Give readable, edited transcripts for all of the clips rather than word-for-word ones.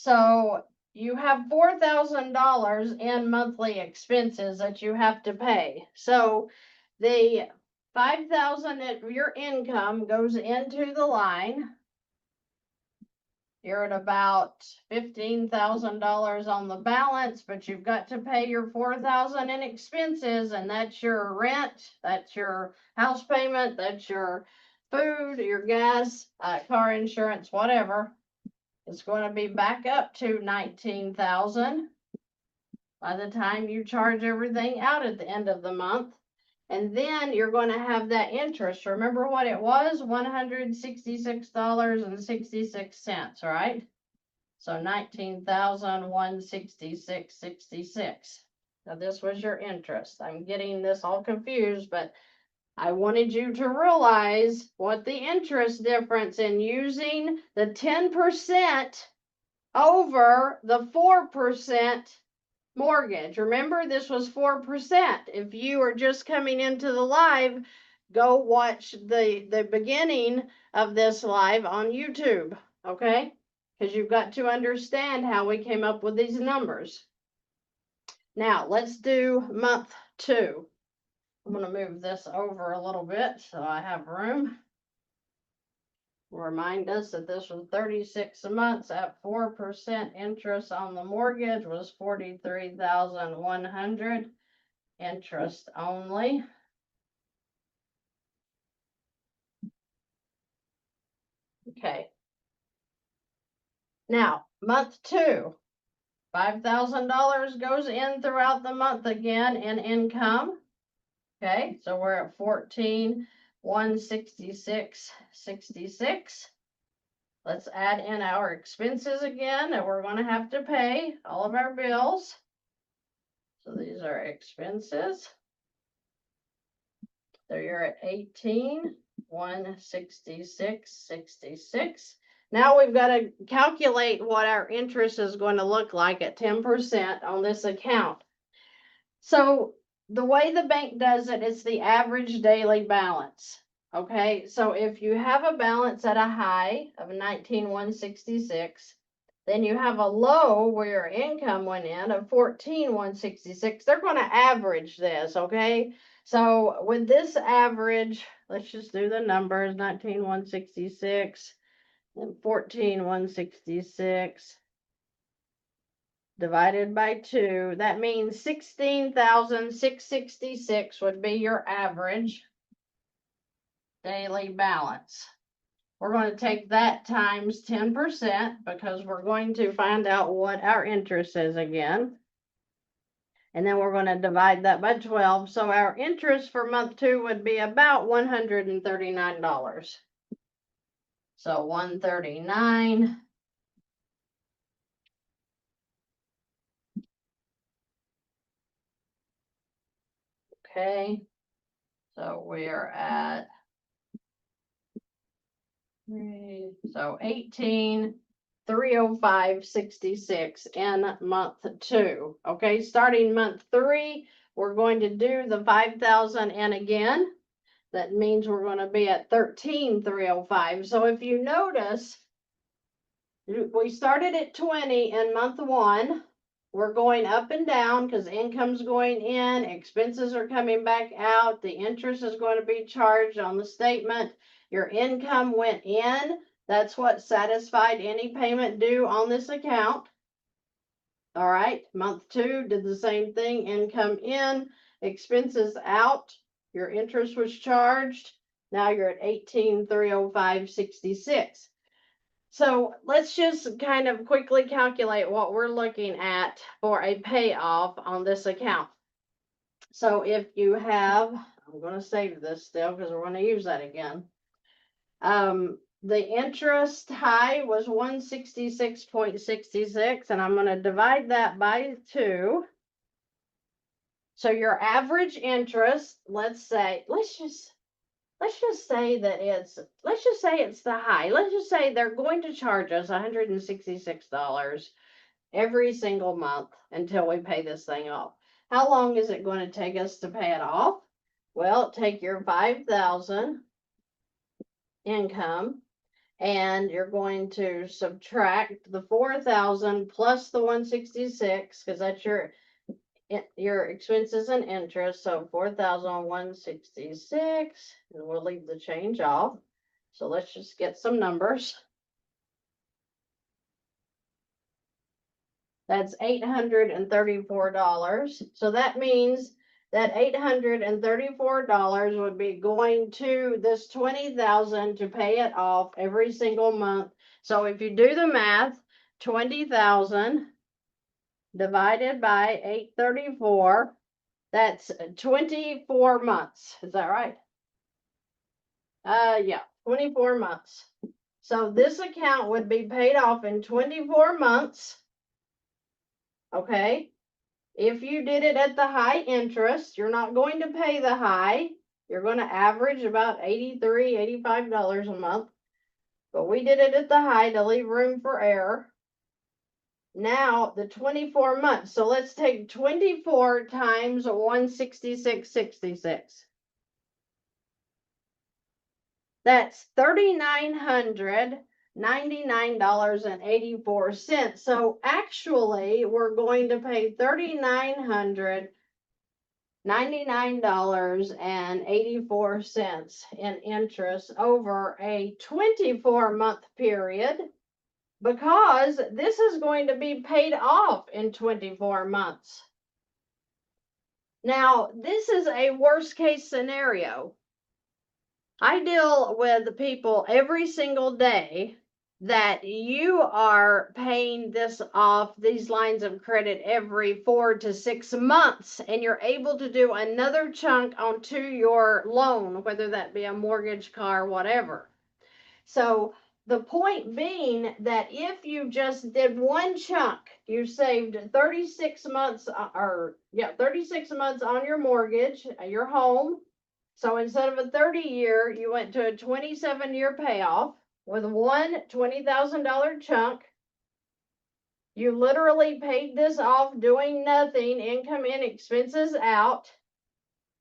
So you have $4,000 in monthly expenses that you have to pay. So the 5,000 of your income goes into the line. You're at about $15,000 on the balance, but you've got to pay your 4,000 in expenses, and that's your rent, that's your house payment, that's your food, your gas, car insurance, whatever. It's going to be back up to 19,000 by the time you charge everything out at the end of the month. And then you're going to have that interest. Remember what it was? $166.66, right? So 19,166.66. Now this was your interest. I'm getting this all confused, but I wanted you to realize what the interest difference in using the 10% over the 4% mortgage. Remember, this was 4%. If you are just coming into the live, go watch the beginning of this live on YouTube, okay? Because you've got to understand how we came up with these numbers. Now, let's do month 2. I'm going to move this over a little bit so I have room. Remind us that this was 36 months at 4% interest on the mortgage was $43,100 interest only. Okay. Now, month 2, $5,000 goes in throughout the month again in income. Okay, so we're at 14,166.66. Let's add in our expenses again that we're going to have to pay, all of our bills. So these are expenses. So you're at 18,166.66. Now we've got to calculate what our interest is going to look like at 10% on this account. So the way the bank does it, it's the average daily balance. Okay, so if you have a balance at a high of 19,166, then you have a low where your income went in of 14,166. They're going to average this, okay? So with this average, let's just do the numbers, 19,166 and 14,166. Divided by 2, that means 16,666 would be your average daily balance. We're going to take that times 10% because we're going to find out what our interest is again. And then we're going to divide that by 12. So our interest for month 2 would be about $139. So 139. Okay, so we're at 18,305.66 in month 2. Okay, starting month 3, we're going to do the 5,000 in again. That means we're going to be at 13,305. So if you notice, we started at 20 in month 1. We're going up and down because income's going in, expenses are coming back out, the interest is going to be charged on the statement. Your income went in. That's what satisfied any payment due on this account. All right, month 2 did the same thing. Income in, expenses out. Your interest was charged. Now you're at 18,305.66. So let's just kind of quickly calculate what we're looking at for a payoff on this account. So if you have, I'm going to save this still because we're going to use that again. The interest high was 166.66, and I'm going to divide that by 2. So your average interest, let's just say it's the high. Let's just say they're going to charge us $166 every single month until we pay this thing off. How long is it going to take us to pay it off? Well, take your 5,000 income And you're going to subtract the 4,000 plus the 166, because that's your expenses and interest. So 4,166, and we'll leave the change off. So let's just get some numbers. That's $834. So that means that $834 would be going to this 20,000 to pay it off every single month. So if you do the math, 20,000 divided by 834, that's 24 months. Is that right? Yeah, 24 months. So this account would be paid off in 24 months. Okay. If you did it at the high interest, you're not going to pay the high. You're going to average about $83, $85 a month. But we did it at the high to leave room for error. Now the 24 months. So let's take 24 times 166.66. That's $3,999.84. So actually, we're going to pay $3,999.84 in interest over a 24-month period, because this is going to be paid off in 24 months. Now, this is a worst case scenario. I deal with people every single day that you are paying this off, these lines of credit, every 4 to 6 months, and you're able to do another chunk onto your loan, whether that be a mortgage, car, whatever. So the point being that if you just did one chunk, you saved 36 months, 36 months on your mortgage, your home. So instead of a 30-year, you went to a 27-year payoff with one $20,000 chunk. You literally paid this off doing nothing, income in, expenses out.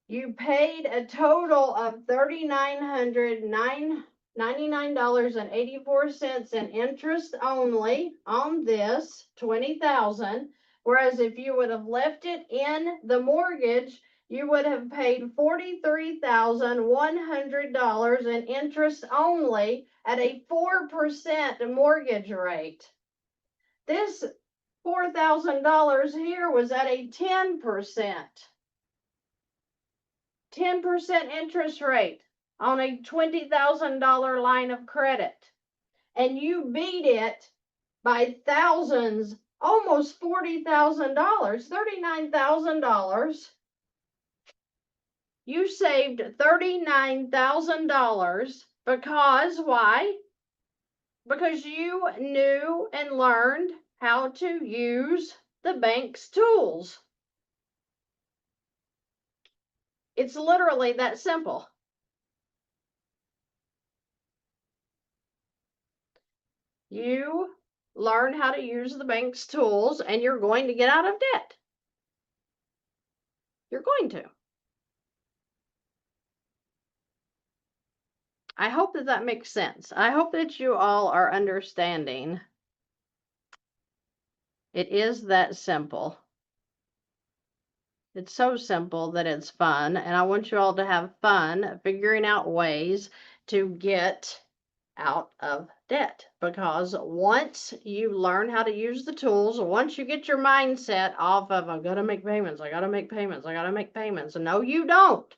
You paid a total of $3,999.84 in interest only on this 20,000. Whereas if you would have left it in the mortgage, you would have paid $43,100 in interest only at a 4% mortgage rate. This $4,000 here was at a 10%. 10% interest rate on a $20,000 line of credit. And you beat it by thousands, almost $40,000, $39,000. You saved $39,000 because why? Because you knew and learned how to use the bank's tools. It's literally that simple. You learn how to use the bank's tools and you're going to get out of debt. You're going to. I hope that that makes sense. I hope that you all are understanding. It is that simple. It's so simple that it's fun, and I want you all to have fun figuring out ways to get out of debt, because once you learn how to use the tools, once you get your mindset off of, I gotta make payments, I gotta make payments, I gotta make payments. No, you don't.